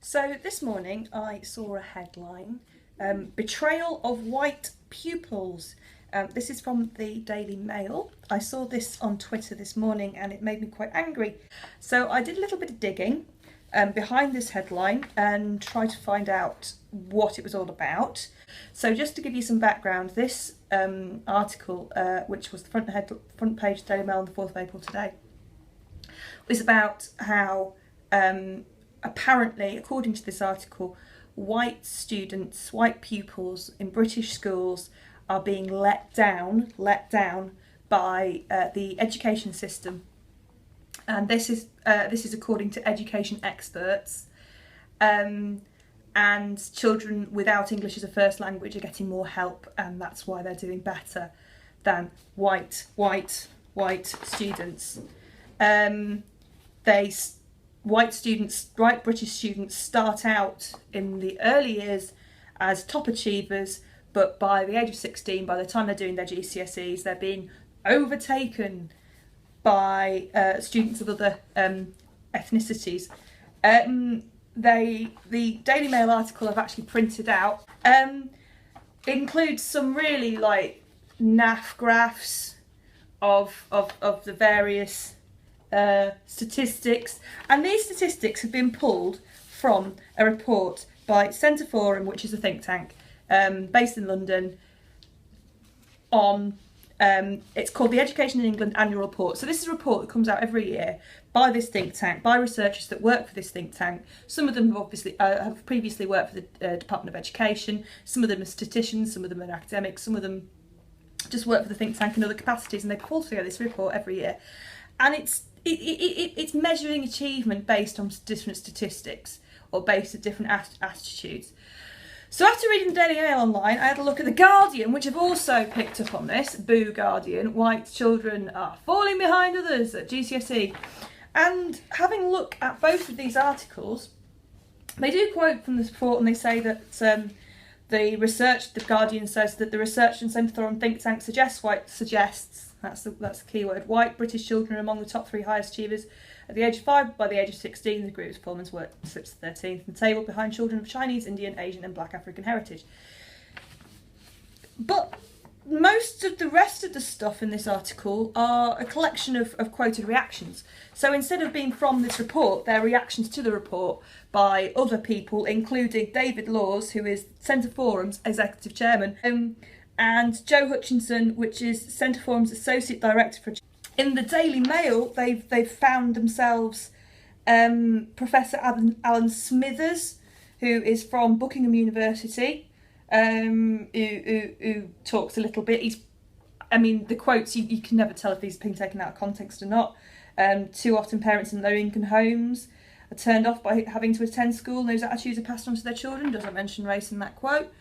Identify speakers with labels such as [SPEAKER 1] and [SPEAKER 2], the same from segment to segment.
[SPEAKER 1] So this morning I saw a headline, Betrayal of White Pupils. This is from the Daily Mail. I saw this on Twitter this morning and it made me quite angry. So I did a little bit of digging behind this headline and tried to find out what it was all about. So just to give you some background, this article, which was the front page of the Daily Mail on the 4th of April today, was about how apparently, according to this article, white students, white pupils in British schools are being let down by the education system, and this is according to education experts. And children without English as a first language are getting more help, and that's why they're doing better than white students. White British students start out in the early years as top achievers, but by the age of 16, by the time they're doing their GCSEs, they're being overtaken by students of other ethnicities. The Daily Mail article I've actually printed out includes some really naff graphs of the various statistics, and these statistics have been pulled from a report by Centre Forum, which is a think tank based in London. It's called the Education in England Annual Report. So this is a report that comes out every year by this think tank, by researchers that work for this think tank. Some of them have obviously have previously worked for the Department of Education. Some of them are statisticians, some of them are academics, some of them just work for the think tank in other capacities, and they pull together this report every year. And it's measuring achievement based on different statistics or based on different attitudes. So after reading the Daily Mail online, I had a look at The Guardian, which have also picked up on this. Boo Guardian, white children are falling behind others at GCSE. And having a look at both of these articles, they do quote from this report, and they say that The Guardian says that the research and Centre Forum think tank suggests, that's the key word, white British children are among the top 3 highest achievers at the age of 5. By the age of 16, the group's performance slips to 13th in the table, behind children of Chinese, Indian, Asian and Black African heritage. But most of the rest of the stuff in this article are a collection of quoted reactions. So instead of being from this report, they're reactions to the report by other people, including David Laws, who is Centre Forum's executive chairman, and Joe Hutchinson, which is Centre Forum's associate director. In the Daily Mail, they've found themselves Professor Alan Smithers, who is from Buckingham University, who talks a little bit. The quotes, you can never tell if these have been taken out of context or not. Too often parents in low-income homes are turned off by having to attend school, and those attitudes are passed on to their children. Doesn't mention race in that quote.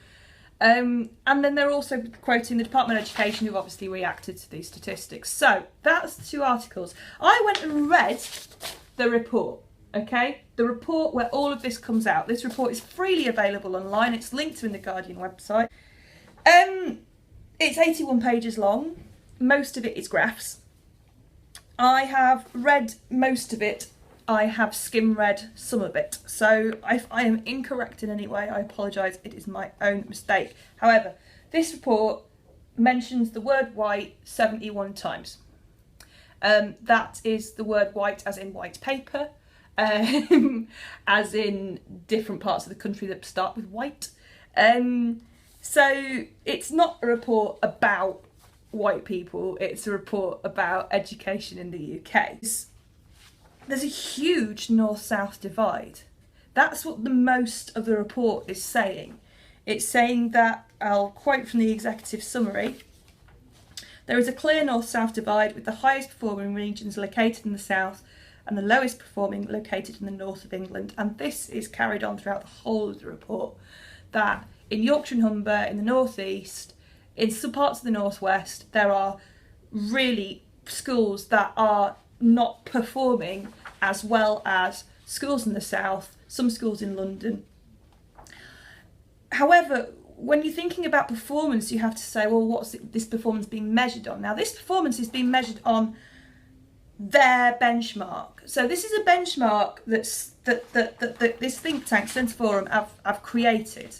[SPEAKER 1] And then they're also quoting the Department of Education, who've obviously reacted to these statistics. So that's the 2 articles. I went and read the report, okay? The report where all of this comes out. This report is freely available online. It's linked to in the Guardian website. It's 81 pages long. Most of it is graphs. I have read most of it. I have skim-read some of it. So if I am incorrect in any way, I apologise. It is my own mistake. However, this report mentions the word white 71 times. That is the word white as in white paper, as in different parts of the country that start with white. So it's not a report about white people, it's a report about education in the UK. There's a huge north-south divide. That's what the most of the report is saying. It's saying that, I'll quote from the executive summary, there is a clear north-south divide, with the highest performing regions located in the south and the lowest performing located in the north of England. And this is carried on throughout the whole of the report, that in Yorkshire and Humber, in the northeast, in some parts of the northwest, there are really schools that are not performing as well as schools in the south, some schools in London. However, when you're thinking about performance, you have to say, well, what's this performance being measured on? Now, this performance is being measured on their benchmark. So this is a benchmark that's that this think tank, Centre Forum, have created.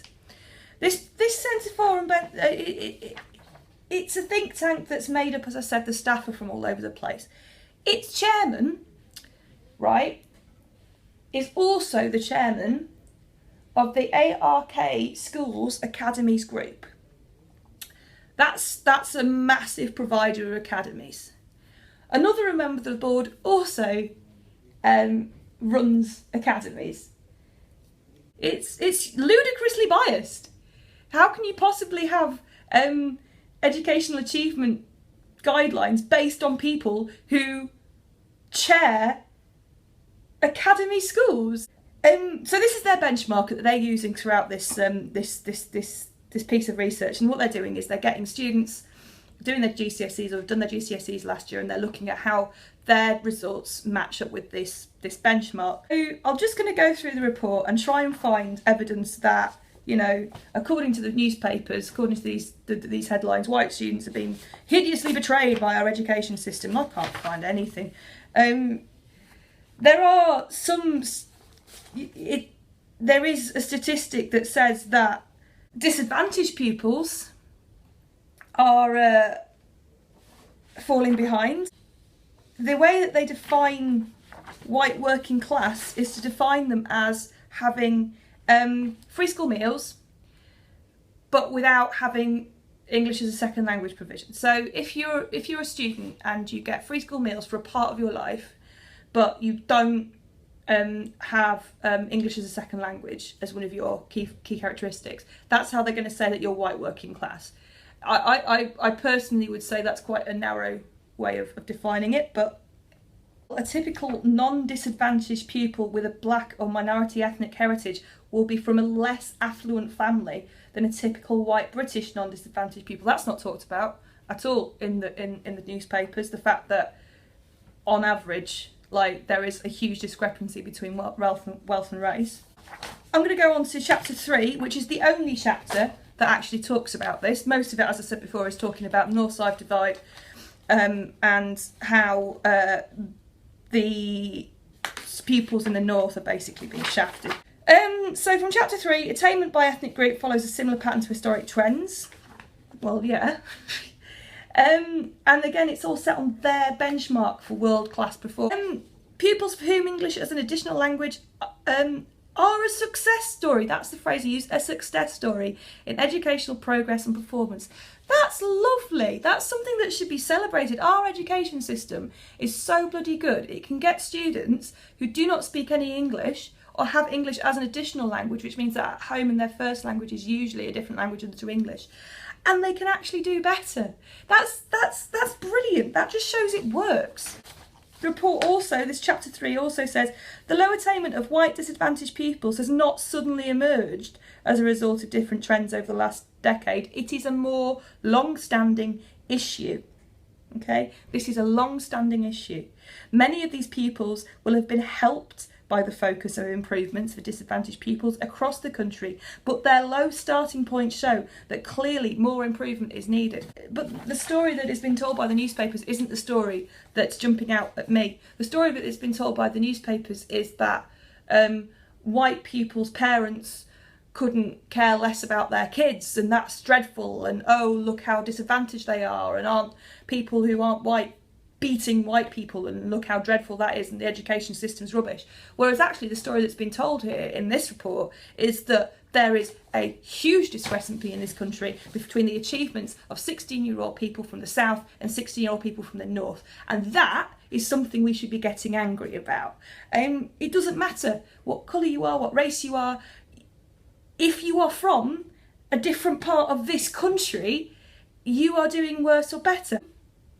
[SPEAKER 1] This Centre Forum, it's a think tank that's made up, as I said, the staff are from all over the place. Its chairman, right, is also the chairman of the ARK Schools Academies Group. That's a massive provider of academies. Another member of the board also runs academies. It's ludicrously biased. How can you possibly have educational achievement guidelines based on people who chair academy schools? So this is their benchmark that they're using throughout this this piece of research, and what they're doing is they're getting students doing their GCSEs or have done their GCSEs last year, and they're looking at how their results match up with this benchmark. So I'm just going to go through the report and try and find evidence that, you know, according to the newspapers, according to these headlines, white students are being hideously betrayed by our education system. I can't find anything. There are some. There is a statistic that says that disadvantaged pupils are falling behind. The way that they define white working class is to define them as having free school meals, but without having English as a second language provision. So if you're a student and you get free school meals for a part of your life, but you don't have English as a second language as one of your key characteristics, that's how they're going to say that you're white working class. I personally would say that's quite a narrow way of defining it, but a typical non-disadvantaged pupil with a black or minority ethnic heritage will be from a less affluent family than a typical white British non-disadvantaged pupil. That's not talked about at all in the newspapers. The fact that on average, like, there is a huge discrepancy between wealth and race. I'm going to go on to chapter 3, which is the only chapter that actually talks about this. Most of it, as I said before, is talking about the North-South divide and how the pupils in the North are basically being shafted. So from chapter 3, attainment by ethnic group follows a similar pattern to historic trends. Well, yeah. And again, it's all set on their benchmark for world-class performance. Pupils for whom English as an additional language are a success story. That's the phrase I use, a success story in educational progress and performance. That's lovely. That's something that should be celebrated. Our education system is so bloody good. It can get students who do not speak any English or have English as an additional language, which means that at home in their first language is usually a different language to English, and they can actually do better. That's brilliant. That just shows it works. The report also, this chapter 3 also says, the low attainment of white disadvantaged pupils has not suddenly emerged as a result of different trends over the last decade. It is a more long-standing issue. Okay, this is a long-standing issue. Many of these pupils will have been helped by the focus of improvements for disadvantaged pupils across the country, but their low starting points show that clearly more improvement is needed. But the story that has been told by the newspapers isn't the story that's jumping out at me. The story that has been told by the newspapers is that white pupils' parents couldn't care less about their kids, and that's dreadful, and oh, look how disadvantaged they are, and aren't people who aren't white beating white people, and look how dreadful that is, and the education system's rubbish. Whereas actually the story that's been told here in this report is that there is a huge discrepancy in this country between the achievements of 16-year-old people from the south and 16-year-old people from the north, and that is something we should be getting angry about. It doesn't matter what colour you are, what race you are. If you are from a different part of this country, you are doing worse or better.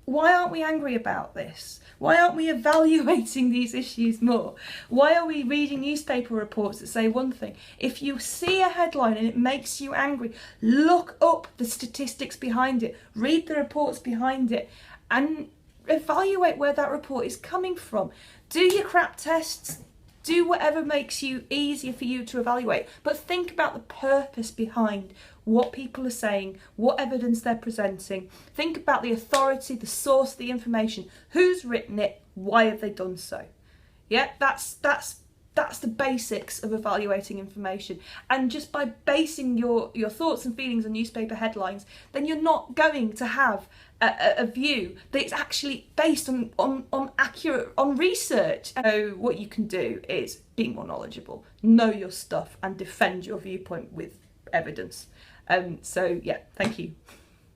[SPEAKER 1] Why aren't we angry about this? Why aren't we evaluating these issues more? Why are we reading newspaper reports that say one thing? If you see a headline and it makes you angry, look up the statistics behind it, read the reports behind it, and evaluate where that report is coming from. Do your crap tests. Do whatever makes you easier for you to evaluate, but think about the purpose behind what people are saying, what evidence they're presenting. Think about the authority, the source, the information, who's written it, why have they done so. Yeah, that's That's the basics of evaluating information. And just by basing your thoughts and feelings on newspaper headlines, then you're not going to have a view that's actually based on accurate, on research. So what you can do is be more knowledgeable, know your stuff, and defend your viewpoint with evidence. So yeah, thank you.